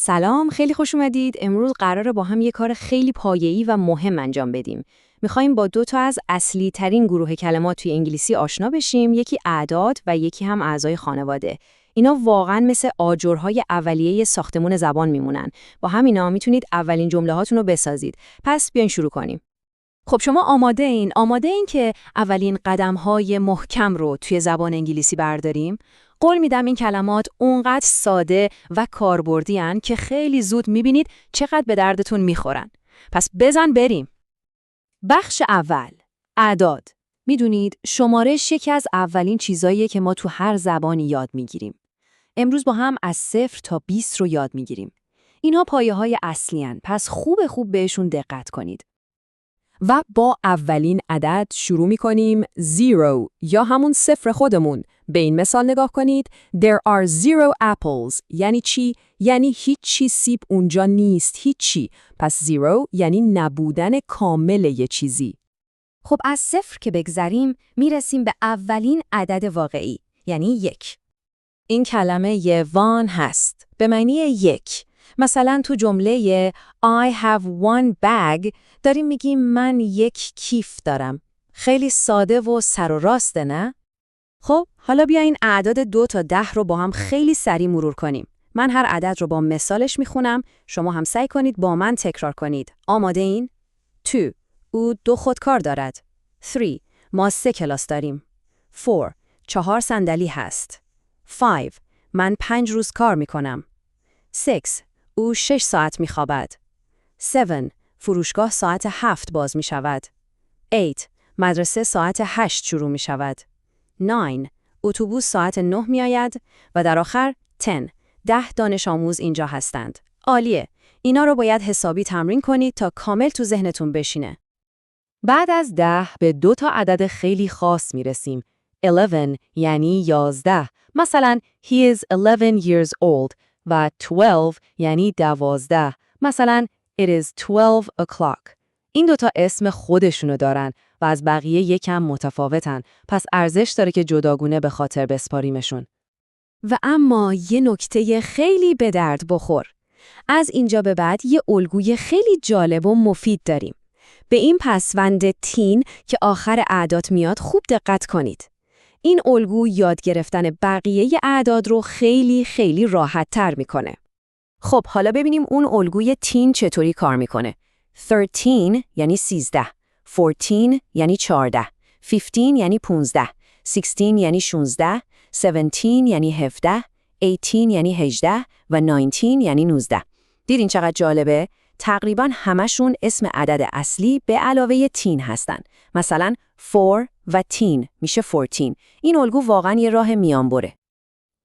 سلام، خیلی خوش اومدید. امروز قراره با هم یه کار خیلی پایه‌ای و مهم انجام بدیم. می‌خوایم با دو تا از اصلی ترین گروه کلمات توی انگلیسی آشنا بشیم، یکی اعداد و یکی هم اعضای خانواده. اینا واقعاً مثل آجرهای اولیه ساختمون زبان میمونن. با همینا میتونید اولین جمله‌هاتون رو بسازید. پس بیاین شروع کنیم. خب شما آماده این که اولین قدم‌های محکم رو توی زبان انگلیسی برداریم؟ قول میدم این کلمات اونقدر ساده و کاربردی هن که خیلی زود میبینید چقدر به دردتون میخورن. پس بزن بریم. بخش اول، اعداد. میدونید شمارش یکی از اولین چیزاییه که ما تو هر زبانی یاد میگیریم. امروز با هم از 0 تا 20 رو یاد میگیریم. اینها پایه‌های اصلی هن، پس خوب بهشون دقت کنید. و با اولین عدد شروع می‌کنیم 0 یا همون صفر خودمون. به این مثال نگاه کنید. There are 0 apples. یعنی چی؟ یعنی هیچی سیب اونجا نیست، هیچی. پس 0 یعنی نبودن کامل یه چیزی. خب از صفر که بگذریم میرسیم به اولین عدد واقعی، یعنی 1. این کلمه یوان هست، به معنی یک. مثلا تو جمله I have one bag داریم میگیم من یک کیف دارم. خیلی ساده و سر و راسته، نه؟ خب حالا بیاین اعداد 2 تا 10 رو با هم خیلی سریع مرور کنیم. من هر عدد رو با مثالش میخونم، شما هم سعی کنید با من تکرار کنید. آماده این؟ 2. او 2 خودکار دارد. 3. ما 3 کلاس داریم. 4. 4 صندلی هست. 5. من 5 روز کار میکنم. 6. او 6 ساعت میخوابد. 7. فروشگاه ساعت 7 باز میشود. 8. مدرسه ساعت 8 شروع میشود. 9. اتوبوس ساعت 9 میآید و در آخر 10 دانش آموز اینجا هستند. عالیه. اینا رو باید حسابی تمرین کنید تا کامل تو ذهنتون بشینه. بعد از 10 به 2 تا عدد خیلی خاص میرسیم. 11 یعنی 11. مثلا he is 11 years old و 12 یعنی 12. مثلا it is 12 o'clock. این 2 تا اسم خودشونو دارن و از بقیه یکم متفاوتن، پس ارزش داره که جداگونه به خاطر بسپاریمشون. و اما یه نکته خیلی به درد بخور. از اینجا به بعد یه الگوی خیلی جالب و مفید داریم. به این پسوند تین که آخر اعداد میاد خوب دقت کنید. این الگو یاد گرفتن بقیه اعداد رو خیلی راحت تر میکنه. خب حالا ببینیم اون الگوی تین چطوری کار میکنه. 13 یعنی 13. 14 یعنی 14. 15 یعنی 15. 16 یعنی 16. 17 یعنی 17. 18 یعنی 18 و 19 یعنی 19. دیدین چقدر جالبه؟ تقریباً همشون اسم عدد اصلی به علاوه تین هستن. مثلا 4 و تین میشه 14. این الگو واقعاً یه راه میانبره.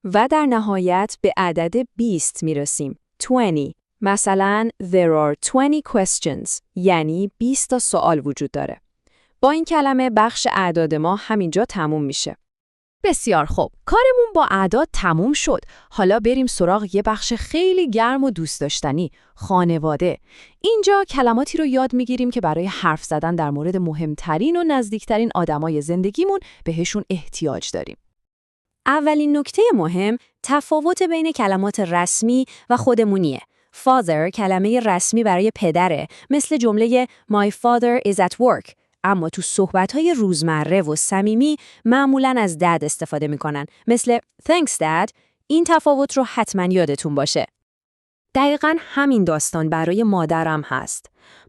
و در نهایت به عدد 20 میرسیم. 20. مثلا there are 20 questions. یعنی 20 تا سوال وجود داره. با این کلمه بخش اعداد ما همینجا تموم میشه. بسیار خوب، کارمون با اعداد تموم شد. حالا بریم سراغ یه بخش خیلی گرم و دوست داشتنی، خانواده. اینجا کلماتی رو یاد میگیریم که برای حرف زدن در مورد مهمترین و نزدیکترین آدمای زندگیمون بهشون احتیاج داریم. اولین نکته مهم، تفاوت بین کلمات رسمی و خودمونیه. Father کلمه رسمی برای پدره، مثل جمله My father is at work. اما تو صحبت‌های روزمره و صمیمی معمولاً از dad استفاده می‌کنن، مثل Thanks dad. این تفاوت رو حتما یادتون باشه. دقیقاً همین داستان برای مادرم هست.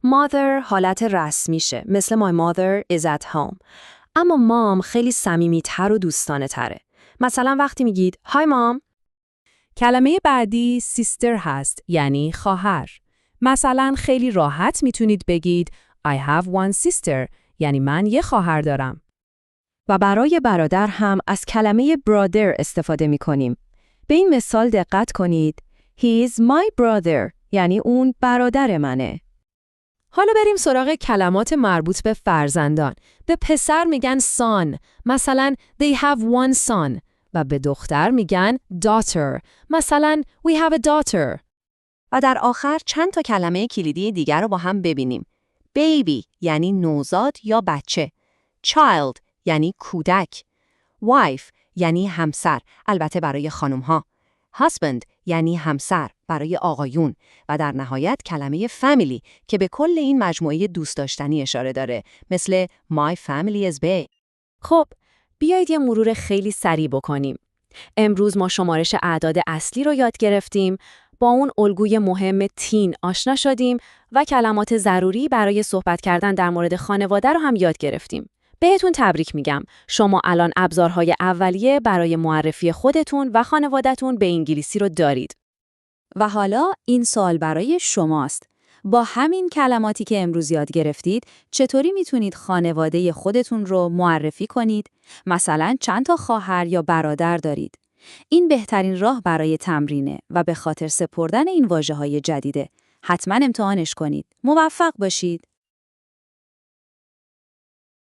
Mother حالت رسمیشه، مثل My mother is at home. اما مام خیلی صمیمی‌تر و دوستانه تره. مثلا وقتی میگید Hi mom. کلمه بعدی sister هست، یعنی خواهر. مثلا خیلی راحت میتونید بگید I have one sister. یعنی من یه خواهر دارم. و برای برادر هم از کلمه brother استفاده می کنیم. به این مثال دقت کنید. He is my brother. یعنی اون برادر منه. حالا بریم سراغ کلمات مربوط به فرزندان. به پسر میگن son. مثلا they have one son. و به دختر میگن daughter. مثلا we have a daughter. و در آخر چند تا کلمه کلیدی دیگر رو با هم ببینیم. baby یعنی نوزاد یا بچه. child یعنی کودک. wife یعنی همسر، البته برای خانم‌ها. husband یعنی همسر برای آقایون و در نهایت کلمه family که به کل این مجموعه دوست داشتنی اشاره داره، مثل my family is big. خب، بیایید یه مرور خیلی سریع بکنیم. امروز ما شمارش اعداد اصلی رو یاد گرفتیم، با اون الگوی مهم تین آشنا شدیم و کلمات ضروری برای صحبت کردن در مورد خانواده رو هم یاد گرفتیم. بهتون تبریک میگم. شما الان ابزارهای اولیه برای معرفی خودتون و خانواده‌تون به انگلیسی رو دارید. و حالا این سوال برای شماست. با همین کلماتی که امروز یاد گرفتید، چطوری میتونید خانواده خودتون رو معرفی کنید؟ مثلا چند تا خواهر یا برادر دارید؟ این بهترین راه برای تمرینه و به خاطر سپردن این واژه‌های جدیده. حتما امتحانش کنید. موفق باشید!